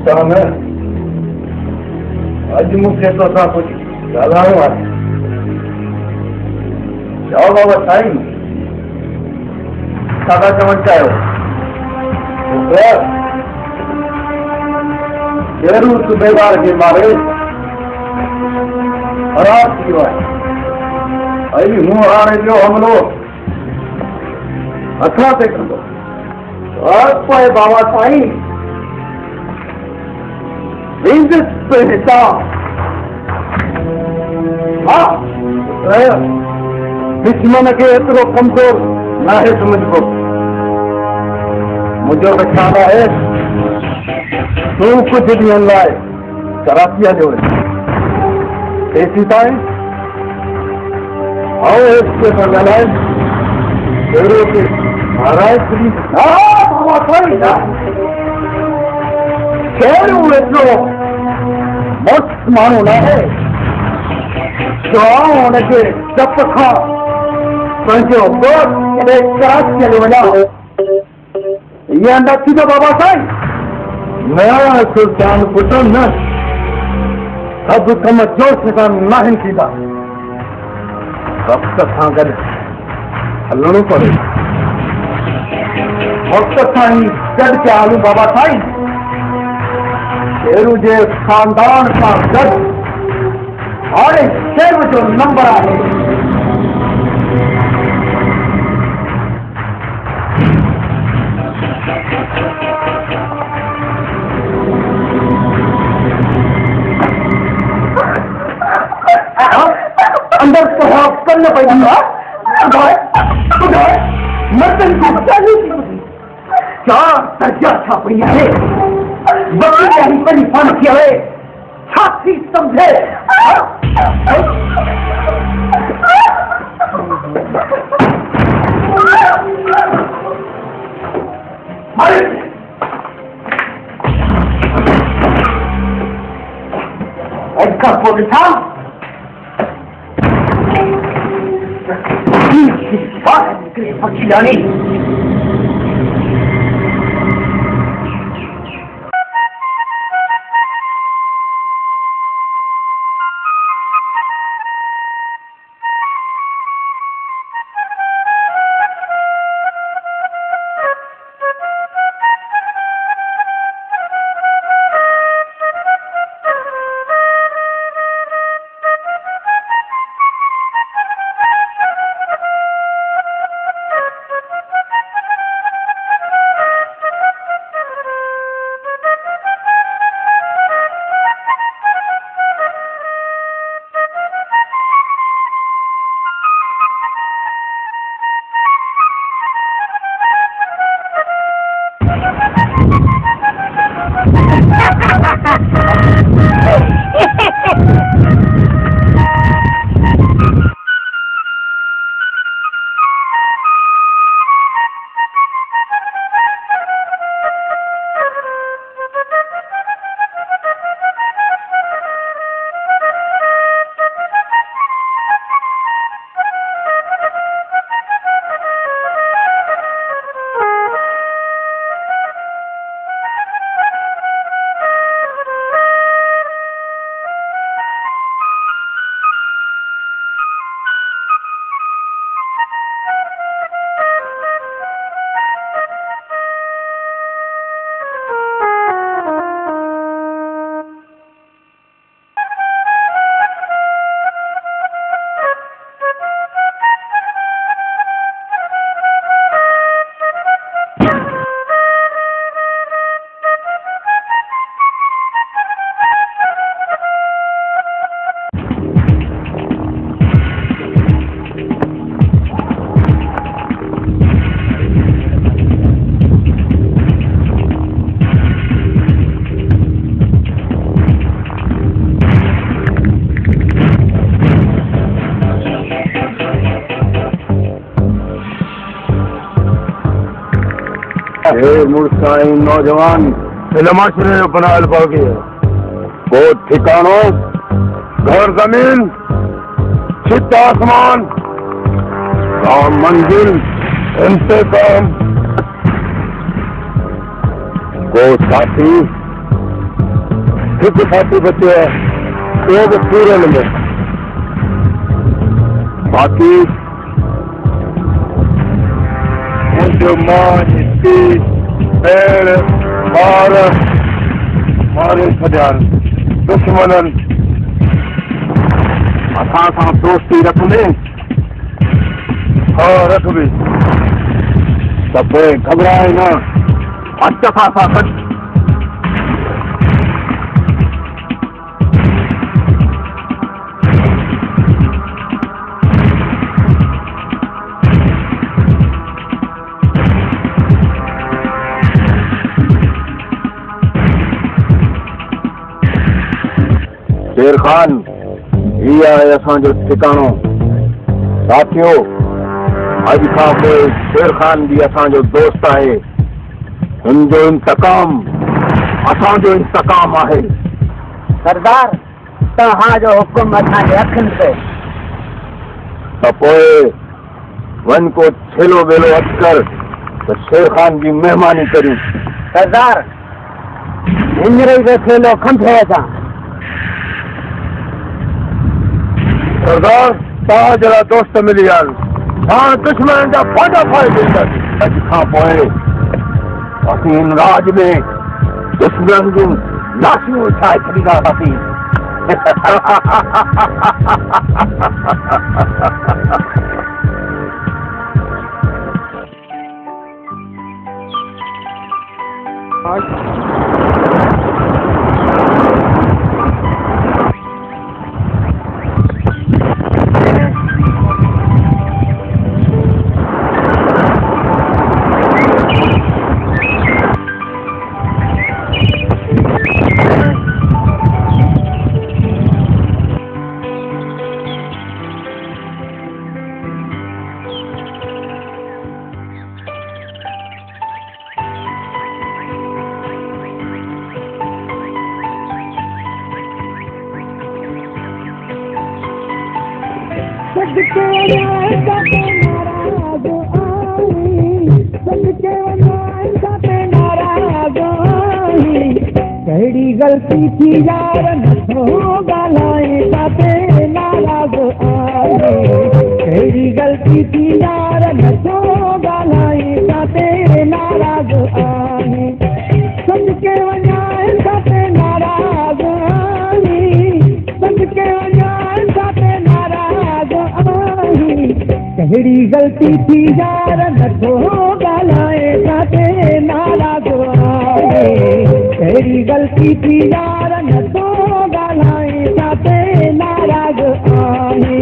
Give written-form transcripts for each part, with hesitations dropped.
तव्हां अॼु मूंखे तोसां कुझु ॻाल्हाइणो आहे। चओ बाबा साईं, छा था चवणु चाहियो? शेरू सूबेदार खे मारे फरार थी वियो आहे। हूं हाणे जो हमलो हथां ते कंदो। पोइ बाबा साईं दुश्मन खे एतिरो कमज़ोर न आहे समझबो। मुंहिंजो त ख़्याल आहे तूं कुझु ॾींहंनि लाइ कराची हलियो वञ। तेसीं ताईं ॻाल्हाए शेरू एतिरो मस्तु माण्हू न आहे जो हुनखे डप खां पंहिंजो कराची हली वञा। इहा न थींदो बाबा साईं। न सुल्तान पुट न, सभु कम जोश सां न आहिनि थींदा। वक़्त सां गॾु हलणो पवे। वक़्त सां ई गॾु पिया हलूं बाबा साईं। शेरू जे ख़ानदान सां गॾु हाणे शेरू जो नंबर आहे। अंदर तो करना पड़ेगा। मर्दन को क्या दर्जा छापी है? बकरी परी फन किया है, छाती समझे। ऐसा बोल था बात निकले पक्षी जानी। मुर्साई नौजवान फिल्माशरे बनाल पाओगे। वो ठिकानो घर जमीन छित आसमान काम मंजिल इंतकाम को साथी एक साथी बच्चे है एक पूरन में बाकी जो मान पेड़ मार मारे छॾियार दुश्मनन असां सां दोस्ती रखंदे हाँ रखबी त पोइ घबराए न अच खां सां कट शेर खान ये है असांजो ठिकाणो साथियों अज खां पोइ शेर खान भी असांजो दोस्त है हुनजो इंतकाम असांजो इंतकाम है सरदार तव्हांजो हुकुम असांजे अखियुनि ते त पोइ वन को छेलो वेलो अच कर तो शेर खान की मेहमानी करूं सरदार हींअर ई थेलो खंभे अचां सरदार तव्हां जहिड़ा दोस्त मिली विया हाणे दुश्मन जा फाटा फाए ॾींदासीं अॼु खां पोइ असीं हिन राज में दुश्मन जूं लाशियूं उछाए छॾींदासीं कहिड़ी ग़लती थी यार नथो ॻाल्हाए काते नाराज़ आहे कहिड़ी ग़लती थी यार नथो ॻाल्हाए काते नाराज़ आहे सम्झ के वञाए काते नाराज़ आहे सम्झ के वञाए काते नाराज़ आहे कहिड़ी ग़लती थी यार नथो ॻाल्हाए काते नाराज़ आहे कहिड़ी ग़लती थी यार नथो ॻाल्हाए काते नाराज़ आहे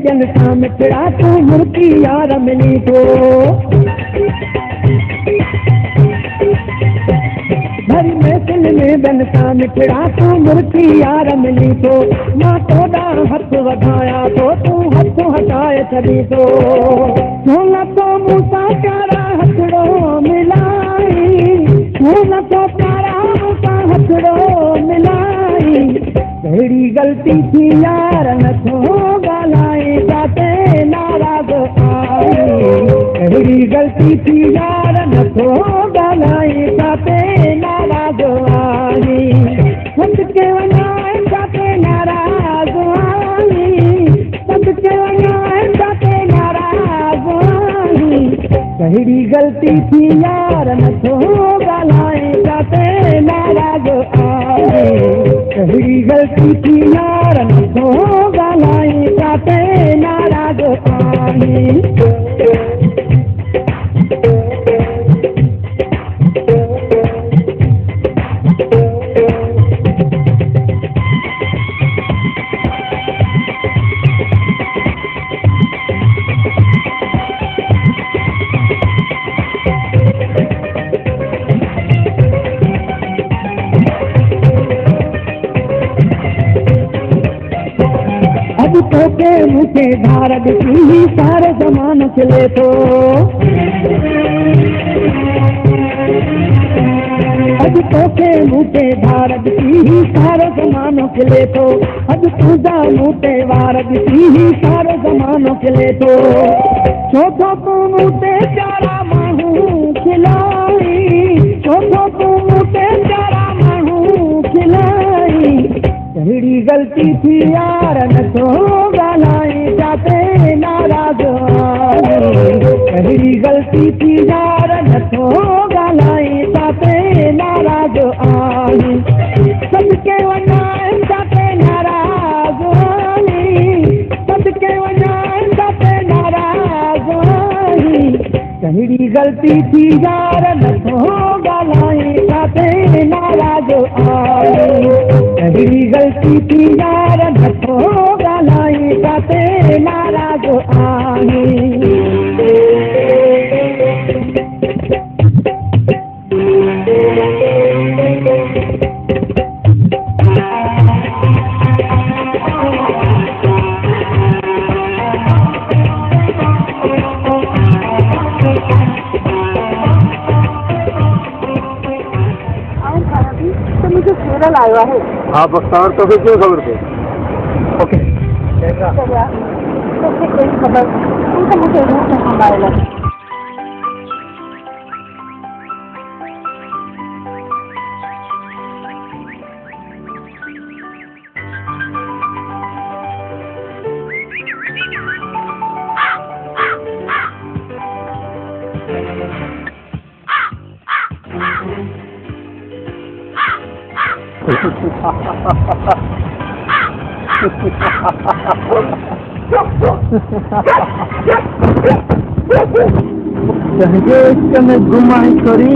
जन सां मिठड़ा तूं मुर्गी यार मिली थो भरी महफ़िल में जन सां मिठड़ा तूं मुर्गी यार मिली थो मां तोॾा हथ वधाया थो तूं हथ हटाए छॾी थो छो नथो मूं सां प्यारा हथड़ो मिलाई छो नथो प्यारा मूं सां हथड़ो मिलाई कहिड़ी ग़लती थी यार नथो ॻाल्हाए काते नाराज़ आहे कहिड़ी ग़लती थी यार नथो ॻाल्हाए काते नाराज़ आहे सम्झ के वञाए काते नाराज़ आहे सम्झ के वञाए काते नाराज़ आहे कहिड़ी ग़लती थी यार नथो ॻाल्हाए काते नाराज़ आहे कहिड़ी ग़लती थी यार नथो ॻाल्हाए काते नाराज़ आहे के मुझे धार दी सारे जमानों चले तो अज तो के मुझे धार दी सारे जमानों चले तो अज पूजा मुझे वार दी सारे जमानों चले तो चौथो तू मुझे प्यारा माहू खिलाई चौथो तू मुझे प्यारा माहू खिलाई कहिड़ी गलती थी यार न तो गालाई जाते नाराज कहिड़ी गलती थी यार न तो गालाई जाते नाराज आई सबके वनाए जाते नाराज आई सबके वनाए जाते नाराज आई कहिड़ी गलती थी यार न तो गालाई जाते नाराज आई कहिड़ी गलती थी यार न तो गालाई जाते नाराज आई आया है आप अख्तार तो फिर क्यों खबर थे ओके कोई खबर उनका मुझे रूप में हमारे लगे इसका मैं घुमाई करी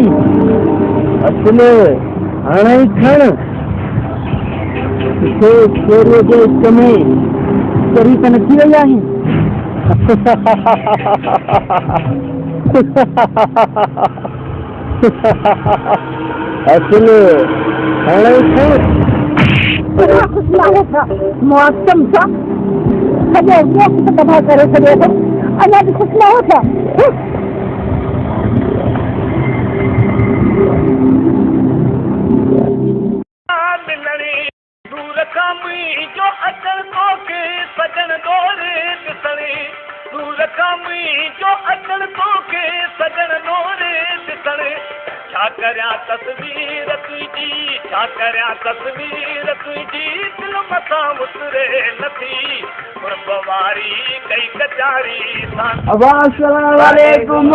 असले हाणे खण शेर जे इसमें करी कन थी वही आई असले हाणे खण मौसम था सॼो वक़्तु तबाह करे छॾियो अथऊं अञा बि ख़ुशि न हो छा दूर खां मुंहिंजो अचण तोखे सजण दौरे ॾिसणी दूर खां मुंहिंजो अचण तोखे सजण दौरे ॾिसणी छा करियां तस्वीर तुंहिंजी छा करियां तस्वीर तुंहिंजी दिलि मथां उतरे नथी कुर्ब वारी कई कचारी अस्सलाम वालेकुम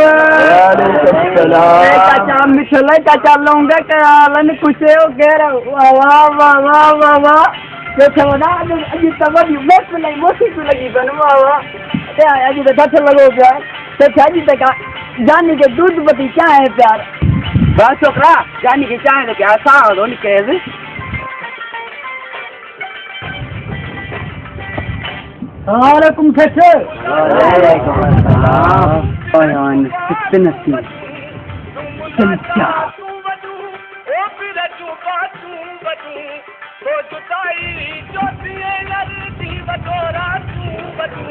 चाचा मिठल चाचा लौंगे के आलन कुछे हो गैर वाह वाह वाह वाह वाह ये छवना अजी तवदी बस नहीं मोसी को लगी बन वाह वाह ते अजी तो धच लगो प्यार ते छाजी तक जानी के दूध बती क्या है प्यार बस छोकरा जानी के चाय लेके आसा हो निकल वालेकुम ठेठे वालेकुम अस्सलाम बयान कितने सी चलचा ओ फिर तू बचू तो जुदाई जो दिए लड़ती बटोरा तू बचू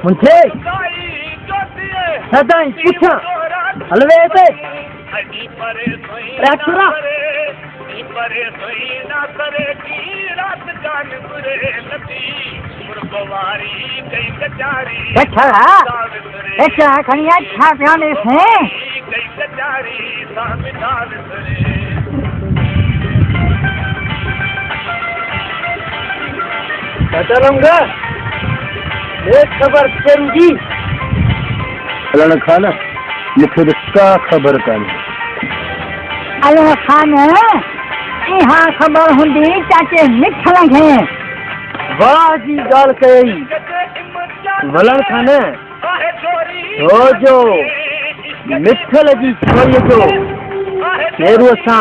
मुझे जुदाई जो दिए सदाई पूछा हलवे से अजी परे सोई रखरा परे सोई ना करे की रात जान बुरे नदी मुर्गवारी कई कचारी अच्छा खनिया छा प्याने से कई कचारी सामिदाल चलूंगा एक खबर करूंगी अल्लाह खाना मुझे का खबर कानी अल्लाह खान यहाँ खबर होंगी चाचे मिठल है वाह जी गाल कई वलन खाने हो जो मिठल जी छोरी जो शेरू सा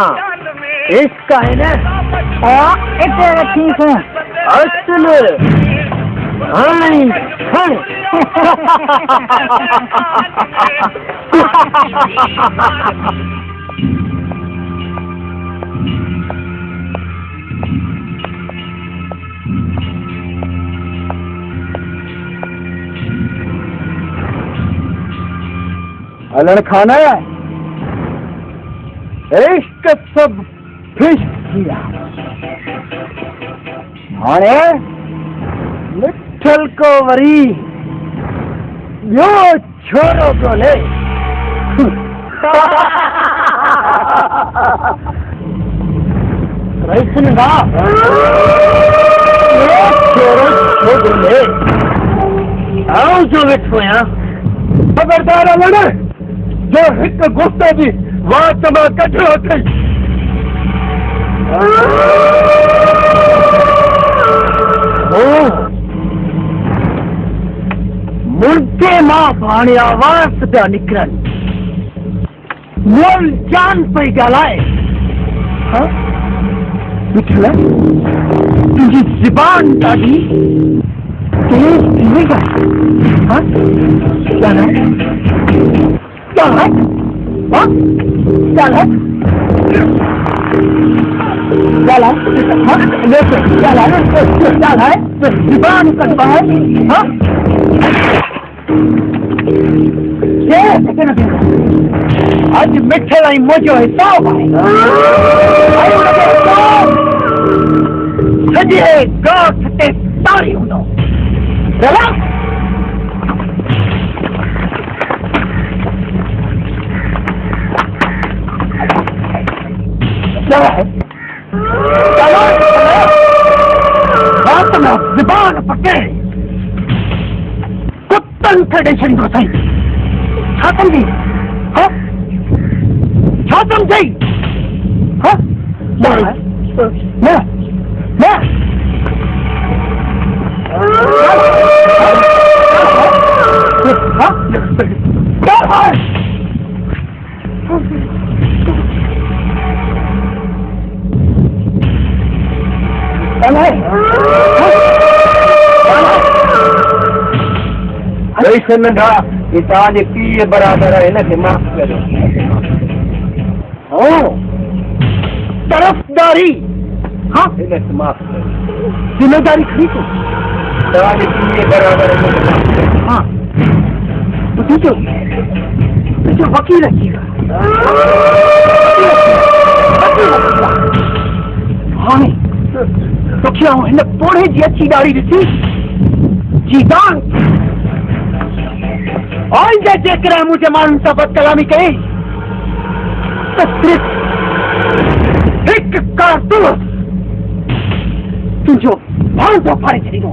इसका है ना इतने ठीक है असल हाई खन हलन खाना है इश्क सब फिश किया हाणे मिठल को वरी यो छोरो को ले रईसन ना यो छोरो छोरो ले आओ जो वेठो या खबरदार लड़े जो हिक गुस्से भी वाच में कठो थई मुर्दे मां पानी आवाज पिया निकरन मोल जान पई ॻाल्हाए मिठल तुंहिंजी ज़बान ॾाढी तेज थी वई आहे ज़बान कटवा आज मिठल ऐं मुंहिंजो हिसाब आहे सॼे ॻोठ ते तारी हूंदो ज़बान पटे कुत्तन खे ॾेई छॾींदो साईं छा सम्झी छा सम्झई नंढा ये तव्हांजे पीउ बराबरि आहे हिनखे माफ़ करियो तरफ़दारी हाँ हिनखे माफ़ करियो जिम्मेदारी खणी को तव्हांजे पीउ बराबरि हाँ तुंहिंजो वकील अची हाणे तोखे आउं हिन पोड़े जी अची ॾाढ़ी ॾिसी जीदान आइंदे जेकॾहिं मुंहिंजे माण्हुनि सां बदकलामी कई त सिर्फ़ हिकु कारतूस तुंहिंजो भांडो फाड़े छॾींदो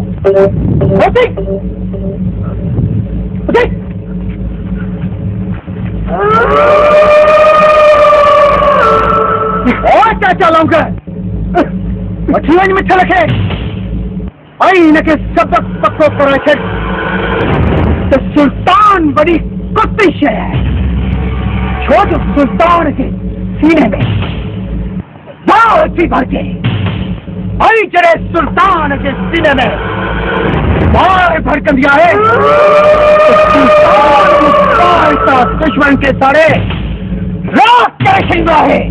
चाचा लौंग वठी वञ मिठल खे ऐं हिनखे सबक पको करे छॾ त सुल्तान बड़ी कुत्ती शइ आहे छो जो सुल्तान के सीने में दाव थी भरजे ऐं जॾहिं सुल्तान के सीने में दाव भड़कंदी आहे सुल्तान दुश्मन के साड़े रात करे छॾींदो आहे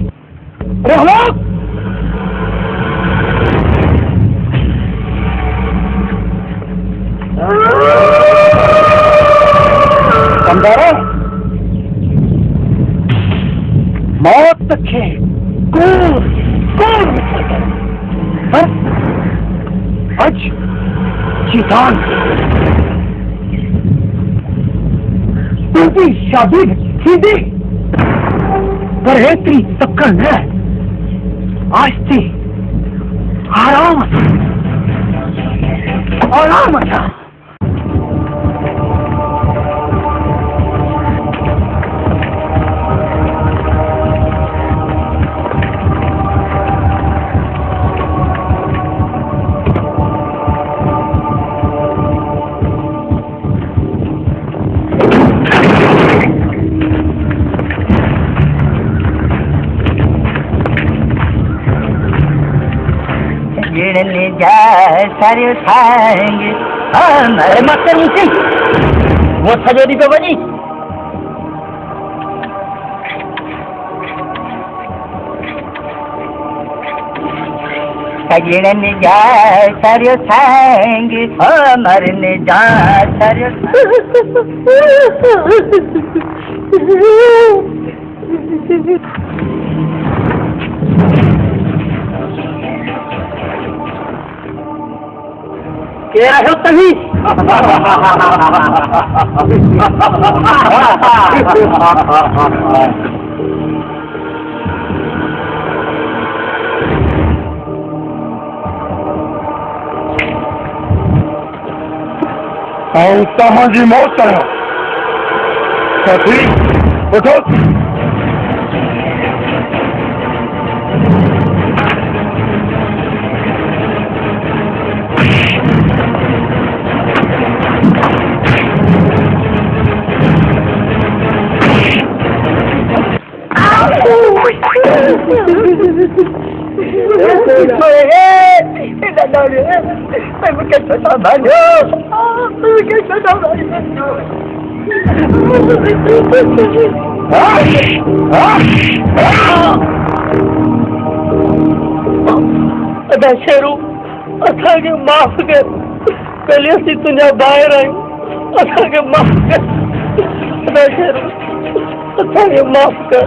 मौत के कूर आज जीदान तुझी शादी थी पर एतरी तकड़ न आज थी आराम था ले जाए सारे उठाएंगे हमारे मास्टर नीचे वो सजोरी पे बनी सजन जा सरियो संग हो मरन जा सरियो क्या हो तभी तव्हांजी मौत आहियां साथी उठो शेरू असांखे माफ़ कर पहले असीं तुंहिंजा ॿाहिरि आहियूं असांखे माफ़ कर शेरू असांखे माफ़ कर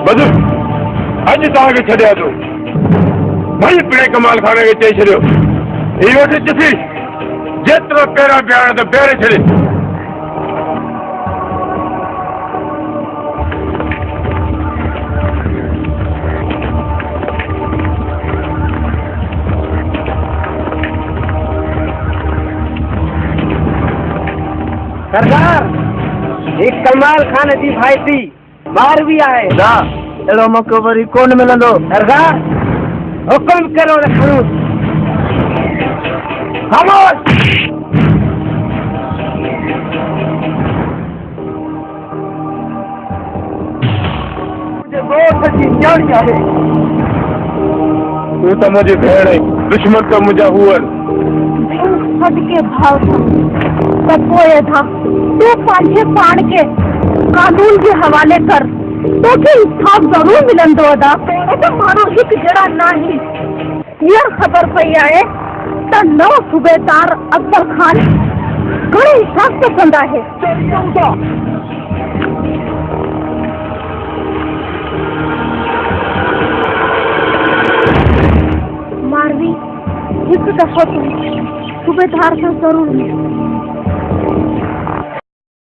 बदर अॼु तव्हांखे छॾिया थो भई पिणे कमाल खाने खे चई छॾियो हीअ वठी ॾिसी जेतिरो पहिरां बीहारण त बीहारे छॾे सरदार एक कमाल खान जी भाई थी बाहर भी आए ना अहिड़ो मौक़ो वरी कोन मिलंदो सरदार हुकुम करो रखूं खामोश मुझे बहुत जी न्याणी आहे तूं त मुंहिंजी भेण आहीं दुश्मन त मुंहिंजा हुअर के भाव था तू पंहिंजे पाण के कानून के हवाले कर तोखे इंसाफ जरूर मिलंदो अदा तो मानो हिक जड़ा नहीं यह खबर पई आहे त नव सूबेदार अफजल खान घणे इंसाफ तो कंदा है मारवी हिक दफ़ो तू सूबेदार सां जरूर मिल